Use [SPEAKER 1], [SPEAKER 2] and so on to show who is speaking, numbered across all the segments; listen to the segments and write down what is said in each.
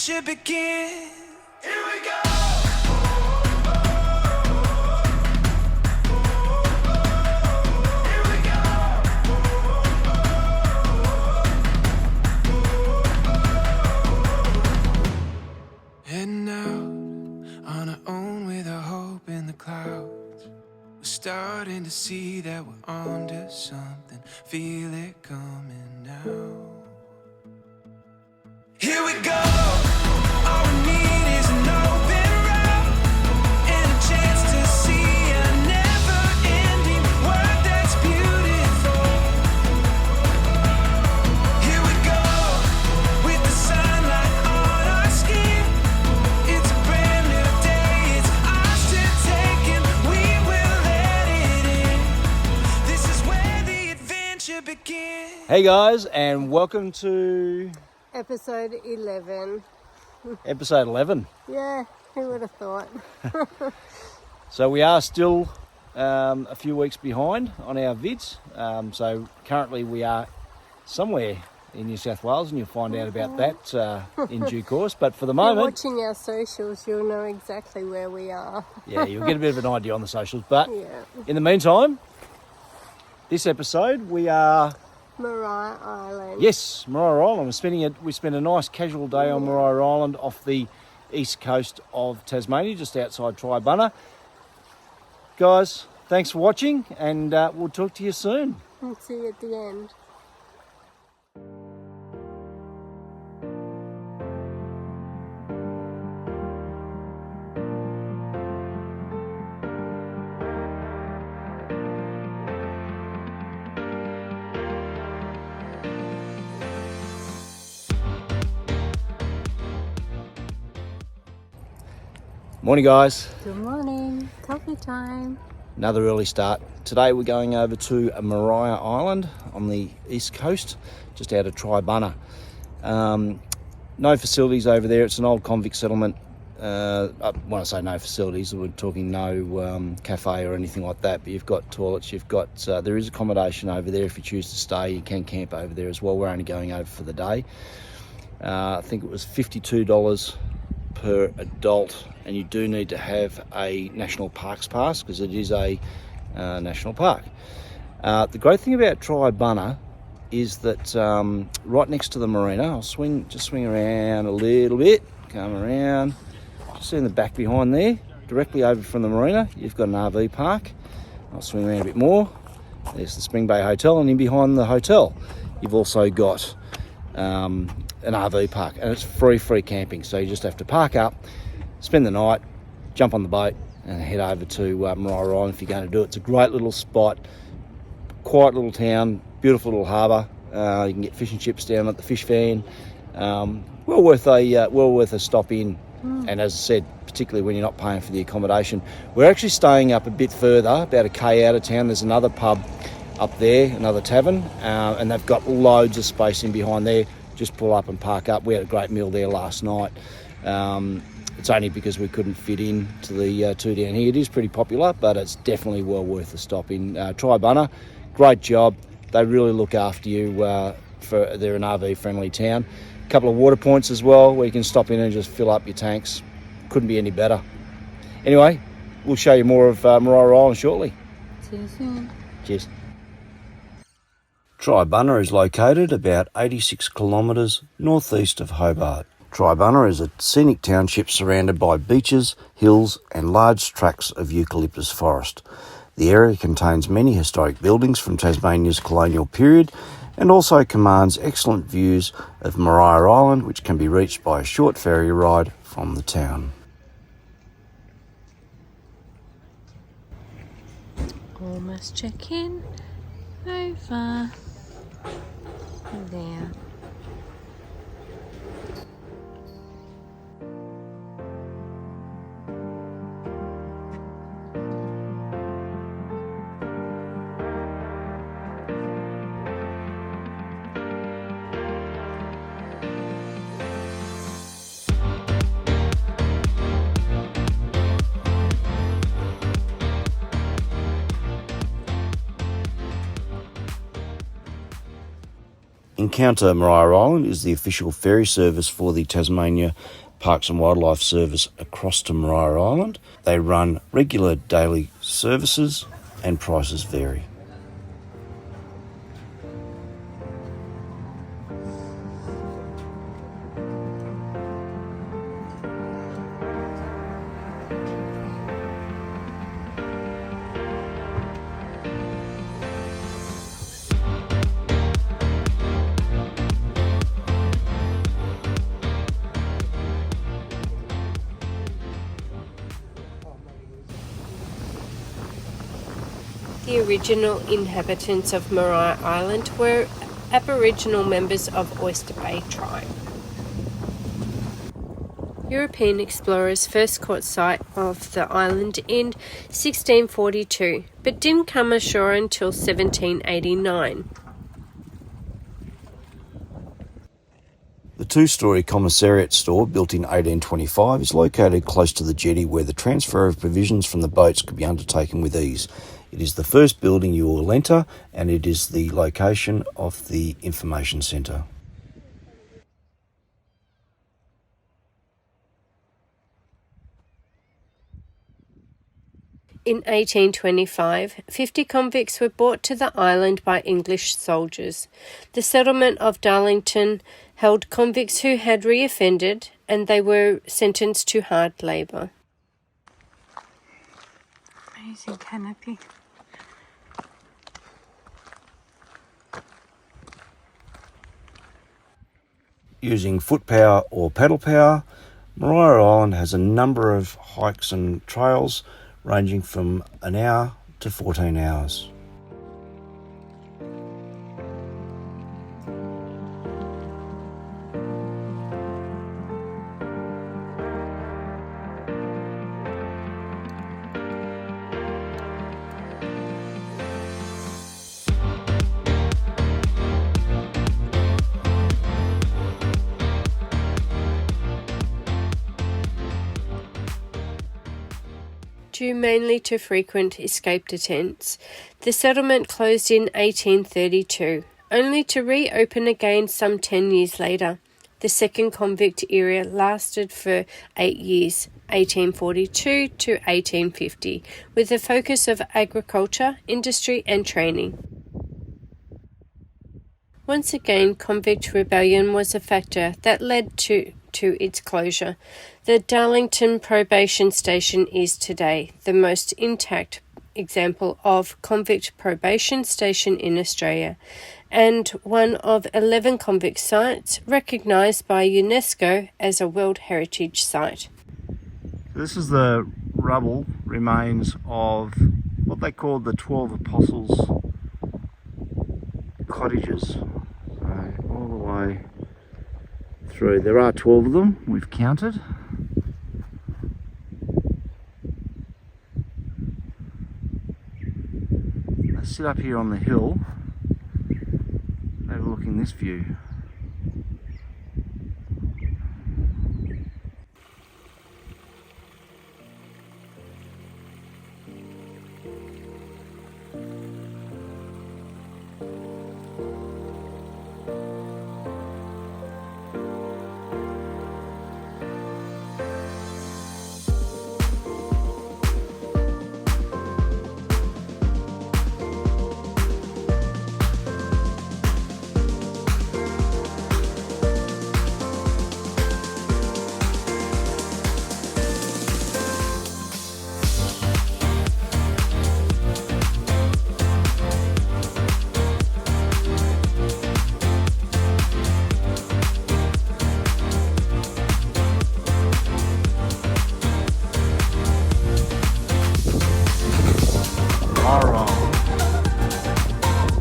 [SPEAKER 1] adventure begin. Here we go. Heading out on our own with our hope in the clouds. We're starting to see that we're onto something. Feel it coming now. Here we go. All we need is an open route and a chance to see a never-ending world that's beautiful. Here we go with the sunlight on our skin. It's a brand new day. It's ours to take and we will let it in. This is where the adventure begins.
[SPEAKER 2] Hey guys, and welcome to
[SPEAKER 3] Episode 11.
[SPEAKER 2] episode 11.
[SPEAKER 3] Yeah, who would have thought?
[SPEAKER 2] So we are still a few weeks behind on our vids. So currently we are somewhere in New South Wales, and you'll find out about that in due course. But for the
[SPEAKER 3] If you're
[SPEAKER 2] moment,
[SPEAKER 3] watching our socials, you'll know exactly where we are.
[SPEAKER 2] yeah, you'll get a bit of an idea on the socials. But
[SPEAKER 3] Yeah.
[SPEAKER 2] in the meantime, this episode we are...
[SPEAKER 3] Mariah Island.
[SPEAKER 2] Yes, Mariah Island. We spent a nice casual day on Mariah Island off the east coast of Tasmania, just outside Tribunna. Guys, thanks for watching, and we'll talk to you soon.
[SPEAKER 3] And see you at the end.
[SPEAKER 2] Morning, guys.
[SPEAKER 3] Good morning. Coffee time.
[SPEAKER 2] Another early start. Today we're going over to Mariah Island on the east coast, just out of Tribunna. No facilities over there. It's an old convict settlement. When I say no facilities, we're talking no cafe or anything like that, but you've got toilets, there is accommodation over there. If you choose to stay, you can camp over there as well. We're only going over for the day. I think it was $52 per adult, and you do need to have a national parks pass because it is a national park. The great thing about Tribunna is that right next to the marina, I'll swing around a little bit, come around, just in the back behind there, directly over from the marina, you've got an RV park. I'll swing around a bit more. There's the Spring Bay Hotel, and in behind the hotel you've also got an RV park, and it's free camping. So you just have to park up, spend the night, jump on the boat and head over to Mariah Island if you're going to do it. It's a great little spot, quiet little town, beautiful little harbour. You can get fish and chips down at the fish van. Well worth a stop in. And as I said, particularly when you're not paying for the accommodation. We're actually staying up a bit further, about a K out of town. There's another pub up there, another tavern, and they've got loads of space in behind there. Just pull up and park up. We had a great meal there last night. It's only because we couldn't fit in to the two down here. It is pretty popular, but it's definitely well worth a stop in. Tribunna, great job. They really look after you. They're an RV friendly town. A couple of water points as well where you can stop in and just fill up your tanks. Couldn't be any better. Anyway, we'll show you more of Mariah Island shortly.
[SPEAKER 3] See you soon.
[SPEAKER 2] Cheers. Tribunna is located about 86 kilometres northeast of Hobart. Tribunna is a scenic township surrounded by beaches, hills and large tracts of eucalyptus forest. The area contains many historic buildings from Tasmania's colonial period and also commands excellent views of Mariah Island, which can be reached by a short ferry ride from the town.
[SPEAKER 3] Almost check in. Over. There.
[SPEAKER 2] In Encounter Maria Island is the official ferry service for the Tasmania Parks and Wildlife Service across to Maria Island. They run regular daily services and prices vary.
[SPEAKER 3] The original inhabitants of Maria Island were Aboriginal members of Oyster Bay tribe. European explorers first caught sight of the island in 1642, but didn't come ashore until 1789.
[SPEAKER 2] The two-storey commissariat store, built in 1825, is located close to the jetty where the transfer of provisions from the boats could be undertaken with ease. It is the first building you will enter, and it is the location of the information centre.
[SPEAKER 3] In 1825, 50 convicts were brought to the island by English soldiers. The settlement of Darlington held convicts who had reoffended, and they were sentenced to hard labour. Amazing canopy.
[SPEAKER 2] Using foot power or paddle power, Maria Island has a number of hikes and trails ranging from an hour to 14 hours.
[SPEAKER 3] Due mainly to frequent escaped attempts, the settlement closed in 1832, only to reopen again some 10 years later. The second convict era lasted for 8 years, 1842 to 1850, with a focus of agriculture, industry and training. Once again, convict rebellion was a factor that led to its closure. The Darlington probation station is today the most intact example of convict probation station in Australia, and one of 11 convict sites recognised by UNESCO as a World Heritage Site.
[SPEAKER 2] This is the rubble remains of what they called the 12 Apostles cottages. So all the way through. There are 12 of them, we've counted. They sit up here on the hill, overlooking this view.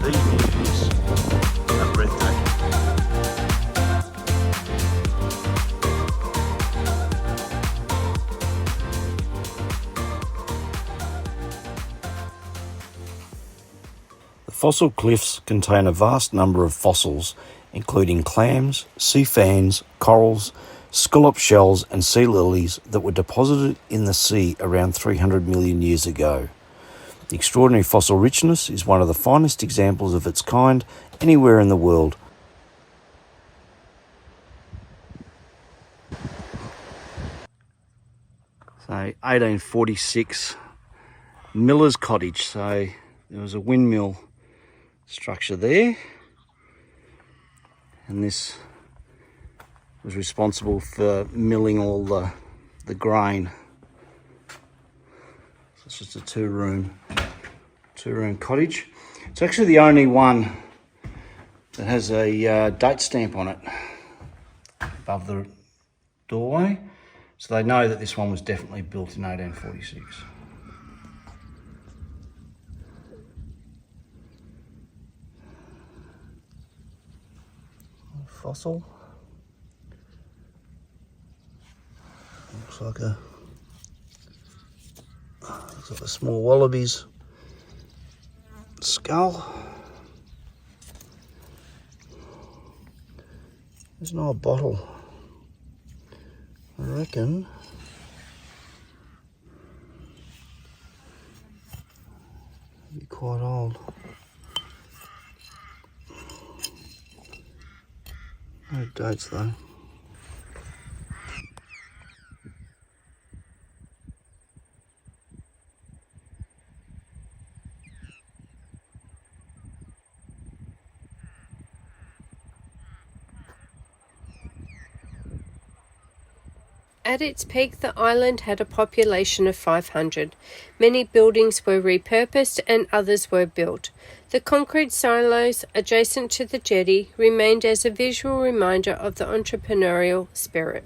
[SPEAKER 2] These views are breathtaking. The fossil cliffs contain a vast number of fossils, including clams, sea fans, corals, scallop shells and sea lilies that were deposited in the sea around 300 million years ago. The extraordinary fossil richness is one of the finest examples of its kind anywhere in the world. So 1846 miller's cottage. So there was a windmill structure there, and this was responsible for milling all the grain. So it's just a two-room cottage. It's actually the only one that has a date stamp on it above the doorway, so they know that this one was definitely built in 1846. Fossil. Looks like a small wallaby's skull. There's an old bottle. I reckon it'd be quite old. No dates though.
[SPEAKER 3] At its peak, the island had a population of 500. Many buildings were repurposed and others were built. The concrete silos adjacent to the jetty remained as a visual reminder of the entrepreneurial spirit.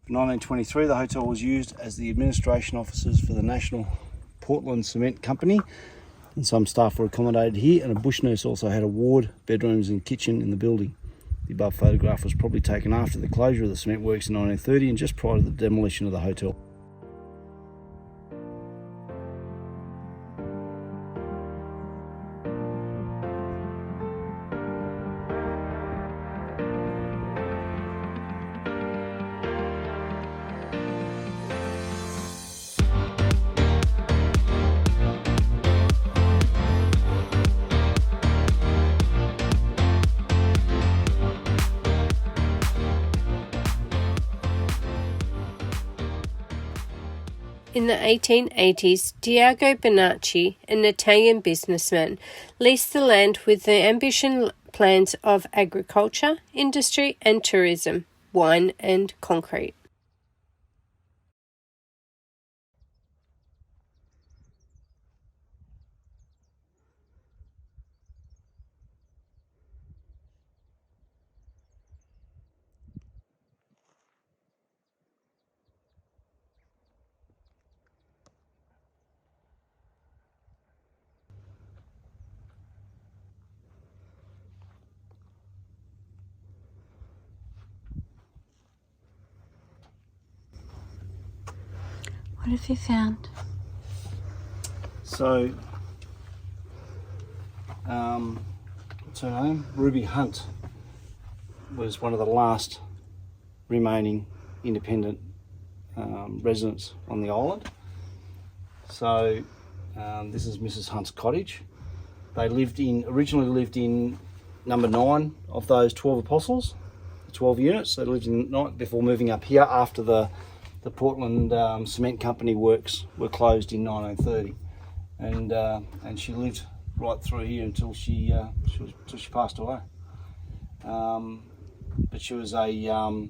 [SPEAKER 2] In 1923, the hotel was used as the administration offices for the National Portland Cement Company, and some staff were accommodated here, and a bush nurse also had a ward, bedrooms and kitchen in the building. The above photograph was probably taken after the closure of the cement works in 1930 and just prior to the demolition of the hotel.
[SPEAKER 3] In the 1880s, Diego Bonacci, an Italian businessman, leased the land with the ambitious plans of agriculture, industry and tourism, wine and concrete.
[SPEAKER 4] What have you found?
[SPEAKER 2] So, what's her name? Ruby Hunt was one of the last remaining independent residents on the island. So, this is Mrs. Hunt's cottage. They originally lived in number 9 of those 12 apostles, 12 units. They lived in night before moving up here after the Portland Cement Company works were closed in 1930, and she lived right through here until she passed away. But she was a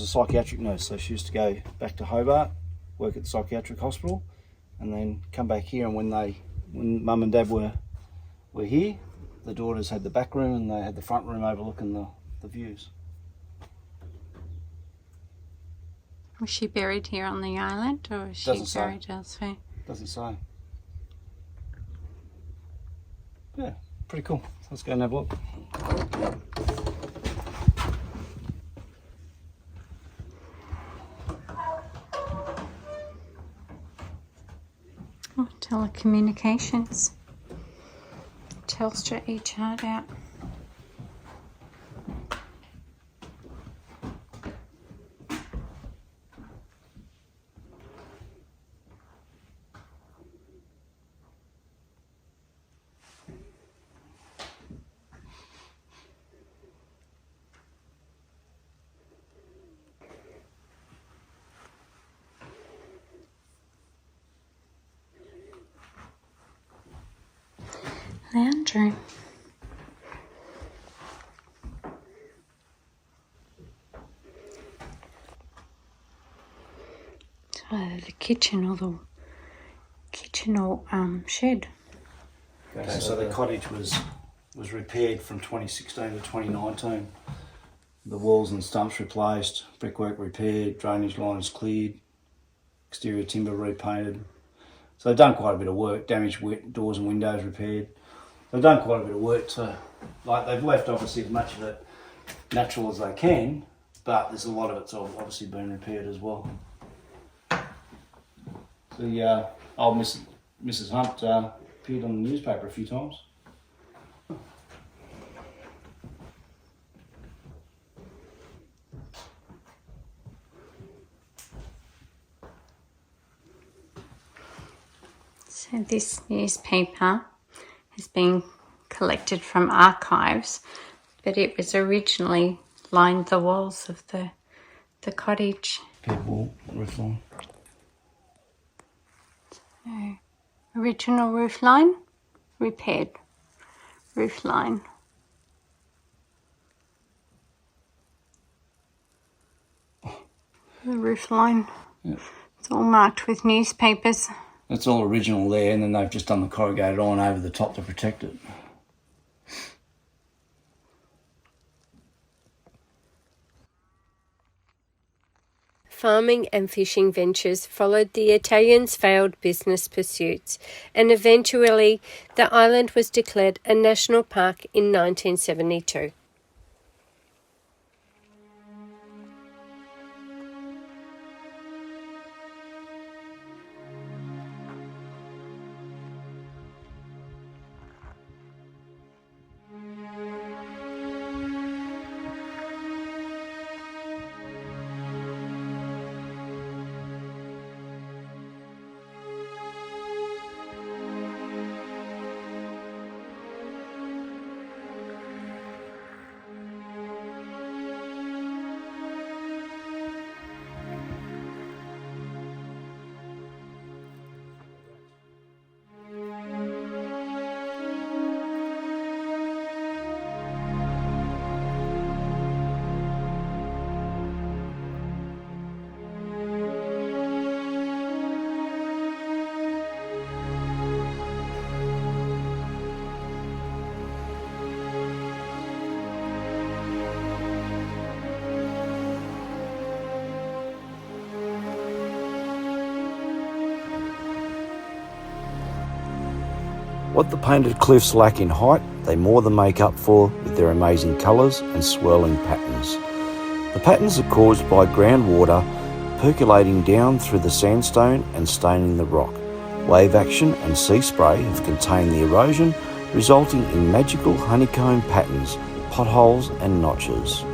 [SPEAKER 2] psychiatric nurse, so she used to go back to Hobart, work at the psychiatric hospital, and then come back here. And when Mum and Dad were here, the daughters had the back room and they had the front room overlooking the views.
[SPEAKER 4] Was she buried here on the island, or was she
[SPEAKER 2] Doesn't
[SPEAKER 4] buried
[SPEAKER 2] say.
[SPEAKER 4] elsewhere?
[SPEAKER 2] Doesn't say. Yeah, pretty cool. Let's go and have a look.
[SPEAKER 4] Oh, telecommunications. Telstra e-chart out. Lounge room. So the kitchen or shed.
[SPEAKER 2] Okay, so the cottage was repaired from 2016 to 2019. The walls and stumps replaced, brickwork repaired, drainage lines cleared, exterior timber repainted. So they've done quite a bit of work, damaged doors and windows repaired. They've done quite a bit of work to, like, they've left obviously as much of it natural as they can, but there's a lot of it's obviously been repaired as well. The old Mrs. Hunt appeared on the newspaper a few times.
[SPEAKER 4] So this newspaper has been collected from archives, but it was originally lined the walls of the cottage.
[SPEAKER 2] Repaired wall, roof line.
[SPEAKER 4] So, original roof line, repaired roof line. The roof line.
[SPEAKER 2] Yep.
[SPEAKER 4] It's all marked with newspapers.
[SPEAKER 2] That's all original there, and then they've just done the corrugated iron over the top to protect it.
[SPEAKER 3] Farming and fishing ventures followed the Italians' failed business pursuits, and eventually the island was declared a national park in 1972.
[SPEAKER 2] What the painted cliffs lack in height, they more than make up for with their amazing colours and swirling patterns. The patterns are caused by groundwater percolating down through the sandstone and staining the rock. Wave action and sea spray have contained the erosion, resulting in magical honeycomb patterns, potholes and notches.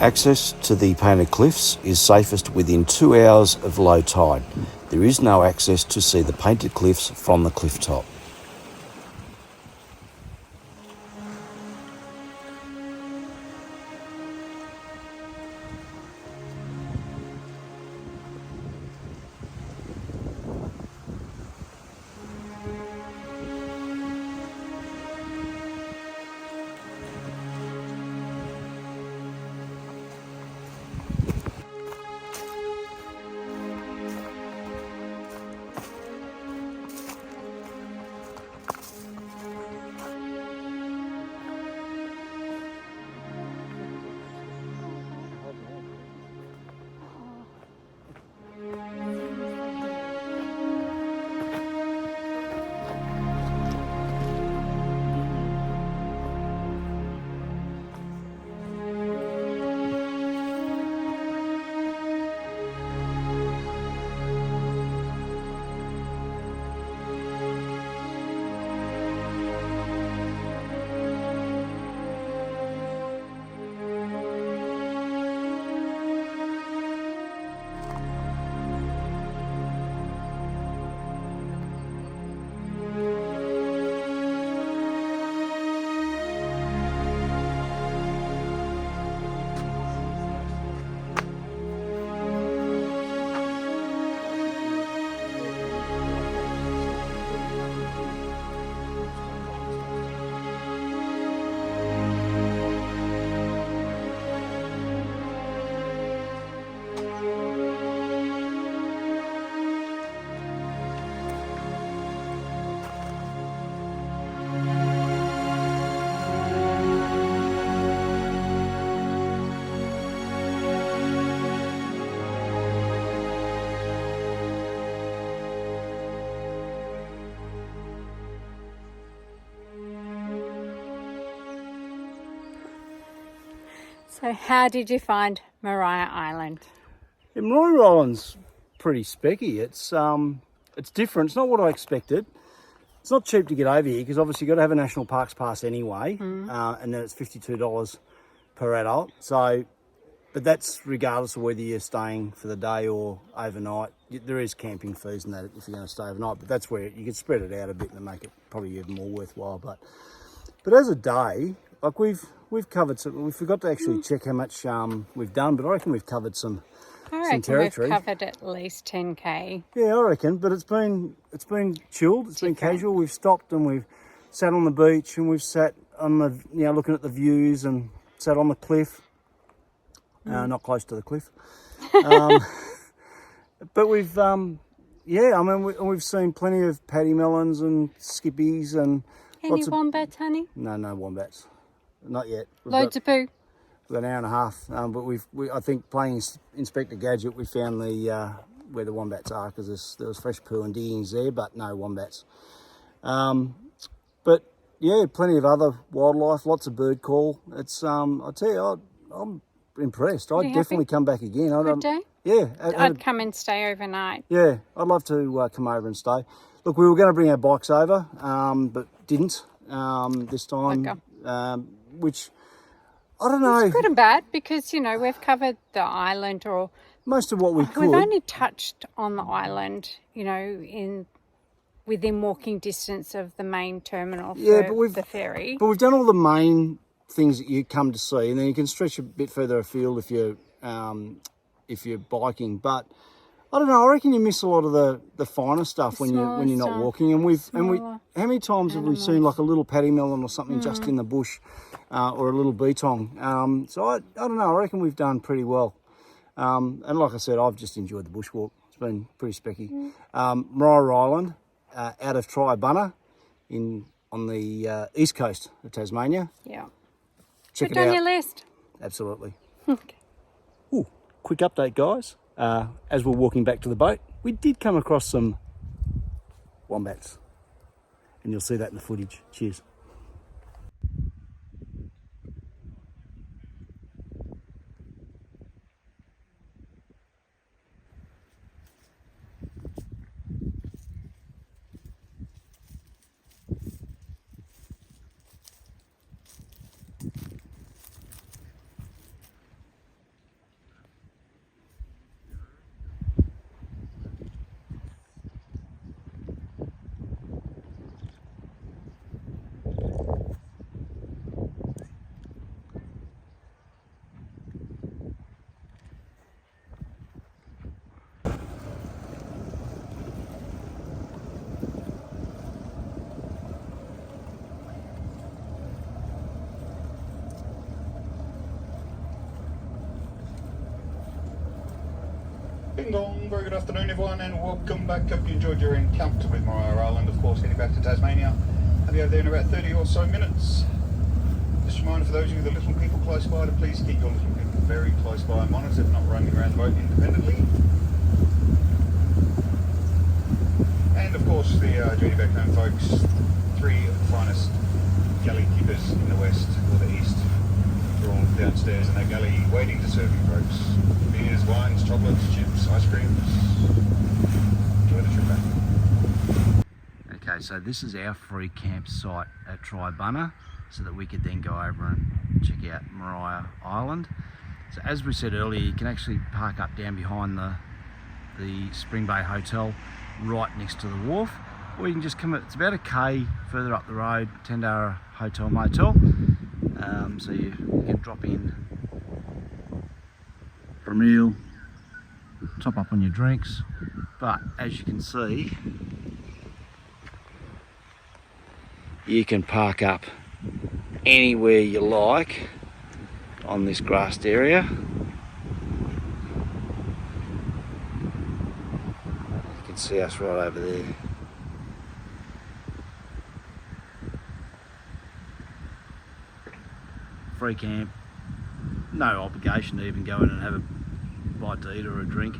[SPEAKER 2] Access to the painted cliffs is safest within 2 hours of low tide. There is no access to see the painted cliffs from the cliff top.
[SPEAKER 4] So how did you find Maria Island?
[SPEAKER 2] Yeah, Maria Island's pretty specky. It's different. It's not what I expected. It's not cheap to get over here because obviously you've got to have a national parks pass anyway, and then it's $52 per adult. So, but that's regardless of whether you're staying for the day or overnight. There is camping fees and that if you're going to stay overnight, but that's where you can spread it out a bit and make it probably even more worthwhile. But as a day, like we've covered some. We forgot to actually check how much we've done, but I reckon we've covered some territory.
[SPEAKER 4] We've covered at least 10k.
[SPEAKER 2] Yeah, I reckon. But it's been chilled. It's been casual. We've stopped and we've sat on the beach and we've sat on the looking at the views and sat on the cliff. Not close to the cliff. But we've we've seen plenty of paddy melons and skippies and
[SPEAKER 4] Any wombats, honey?
[SPEAKER 2] No wombats. Not yet.
[SPEAKER 4] Loads of poo.
[SPEAKER 2] We've got an hour and a half, but I think playing Inspector Gadget, we found the where the wombats are because there was fresh poo and diggings there, but no wombats. But yeah, plenty of other wildlife, lots of bird call. It's I tell you, I'm impressed. I'd definitely come back again.
[SPEAKER 4] Good day?
[SPEAKER 2] Yeah,
[SPEAKER 4] I'd come and stay overnight.
[SPEAKER 2] Yeah, I'd love to come over and stay. Look, we were going to bring our bikes over, but didn't this time.
[SPEAKER 4] Okay.
[SPEAKER 2] Which I don't know.
[SPEAKER 4] It's good and bad because, we've covered the island or...
[SPEAKER 2] Most of what we could.
[SPEAKER 4] We've only touched on the island, within walking distance of the main terminal for the ferry.
[SPEAKER 2] But we've done all the main things that you come to see, and then you can stretch a bit further afield if you're biking. But I don't know. I reckon you miss a lot of the finer stuff when you're not walking. And how many times have we seen like a little paddy melon or something just in the bush, or a little beetong? So I don't know. I reckon we've done pretty well. And like I said, I've just enjoyed the bushwalk. It's been pretty specky. Maria Island, out of Tribunna, on the east coast of Tasmania.
[SPEAKER 4] Yeah.
[SPEAKER 2] Check
[SPEAKER 4] Put
[SPEAKER 2] it
[SPEAKER 4] on
[SPEAKER 2] out.
[SPEAKER 4] your list.
[SPEAKER 2] Absolutely.
[SPEAKER 4] Okay.
[SPEAKER 2] Ooh, quick update, guys. As we're walking back to the boat, we did come across some wombats. And you'll see that in the footage. Cheers.
[SPEAKER 5] Ding dong, very good afternoon everyone and welcome back. Hope you enjoyed your encounter with Mariah Island, of course heading back to Tasmania. I'll be over there in about 30 or so minutes. Just a reminder for those of you, the little people close by, to please keep your little people very close by and monitor, if not running around the boat independently. And of course the journey back home folks, 3 of the finest galley keepers in the west or the east. They're all downstairs in that galley waiting to serve you folks. Beers, wines, chocolates, chips, ice creams. Enjoy the trip back.
[SPEAKER 2] Okay, so this is our free campsite at Tribunna, so that we could then go over and check out Mariah Island. So as we said earlier, you can actually park up down behind the Spring Bay Hotel right next to the wharf, or you can just come, it's about a K further up the road, Tandara Hotel Motel. So you can drop in for a meal, top up on your drinks, but as you can see, you can park up anywhere you like on this grassed area. You can see us right over there. Free camp, no obligation to even go in and have a bite to eat or a drink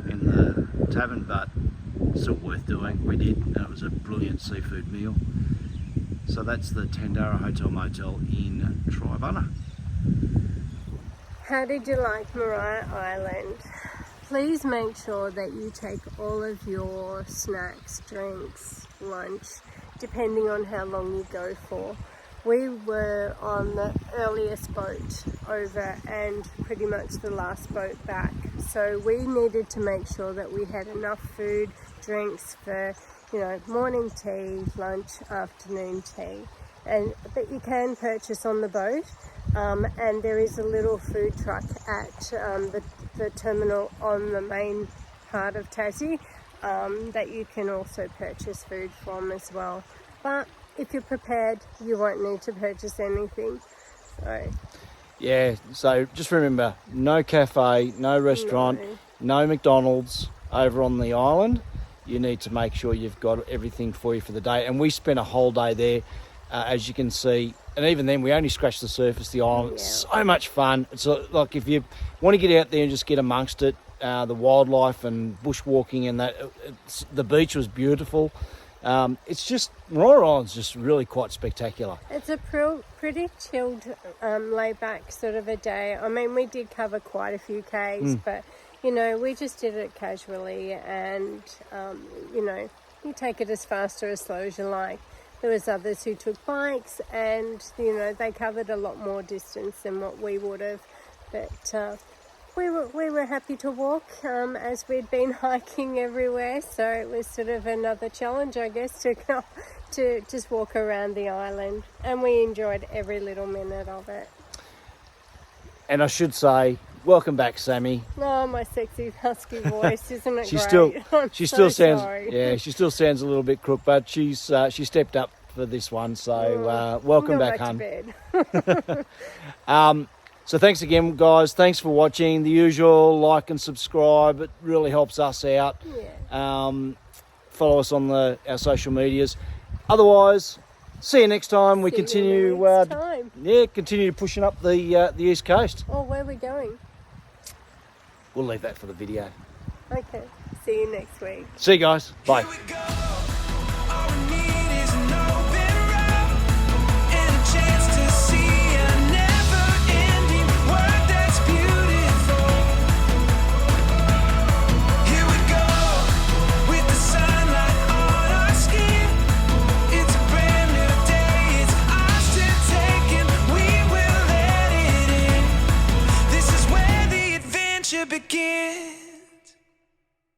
[SPEAKER 2] in the tavern, but still worth doing. We did, and it was a brilliant seafood meal. So that's the Tandara Hotel Motel in Tribunna.
[SPEAKER 3] How did you like Mariah Island? Please make sure that you take all of your snacks, drinks, lunch, depending on how long you go for. We were on the earliest boat over and pretty much the last boat back. So we needed to make sure that we had enough food, drinks for, you know, morning tea, lunch, afternoon tea. But you can purchase on the boat, and there is a little food truck at the terminal on the main part of Tassie that you can also purchase food from as well. But if you're prepared, you won't need to purchase anything. So
[SPEAKER 2] Yeah, so just remember, no cafe, no restaurant, no McDonald's over on the island. You need to make sure you've got everything for you for the day. And we spent a whole day there, as you can see. And even then, we only scratched the surface of the island. It's so much fun. It's like if you want to get out there and just get amongst it, the wildlife and bushwalking and that, the beach was beautiful. It's just, Mariah Island's just really quite spectacular.
[SPEAKER 3] it's a pretty chilled, laid-back sort of a day. I mean, we did cover quite a few Ks, but, you know, we just did it casually and, you know, you take it as fast or as slow as you like. There was others who took bikes and, you know, they covered a lot more distance than what we would have. But we were happy to walk as we'd been hiking everywhere. So it was sort of another challenge, I guess, to just walk around the island. And we enjoyed every little minute of it.
[SPEAKER 2] And I should say, welcome back, Sammy.
[SPEAKER 3] Oh, my sexy husky voice, isn't it
[SPEAKER 2] She
[SPEAKER 3] great?
[SPEAKER 2] still,
[SPEAKER 3] I'm
[SPEAKER 2] she
[SPEAKER 3] so
[SPEAKER 2] still sounds,
[SPEAKER 3] sorry.
[SPEAKER 2] yeah, she still sounds a little bit crook, but she stepped up for this one. So welcome
[SPEAKER 3] Go
[SPEAKER 2] back,
[SPEAKER 3] to
[SPEAKER 2] hun.
[SPEAKER 3] bed.
[SPEAKER 2] So thanks again, guys. Thanks for watching. The usual, like and subscribe. It really helps us out.
[SPEAKER 3] Yeah.
[SPEAKER 2] Follow us on our social medias. Otherwise, see you next time. We
[SPEAKER 3] See you
[SPEAKER 2] continue,
[SPEAKER 3] next time.
[SPEAKER 2] continue pushing up the east coast.
[SPEAKER 3] Oh, where are we going?
[SPEAKER 2] We'll leave that for the video.
[SPEAKER 3] Okay. See you next week.
[SPEAKER 2] See you guys. Bye.
[SPEAKER 1] Here we go.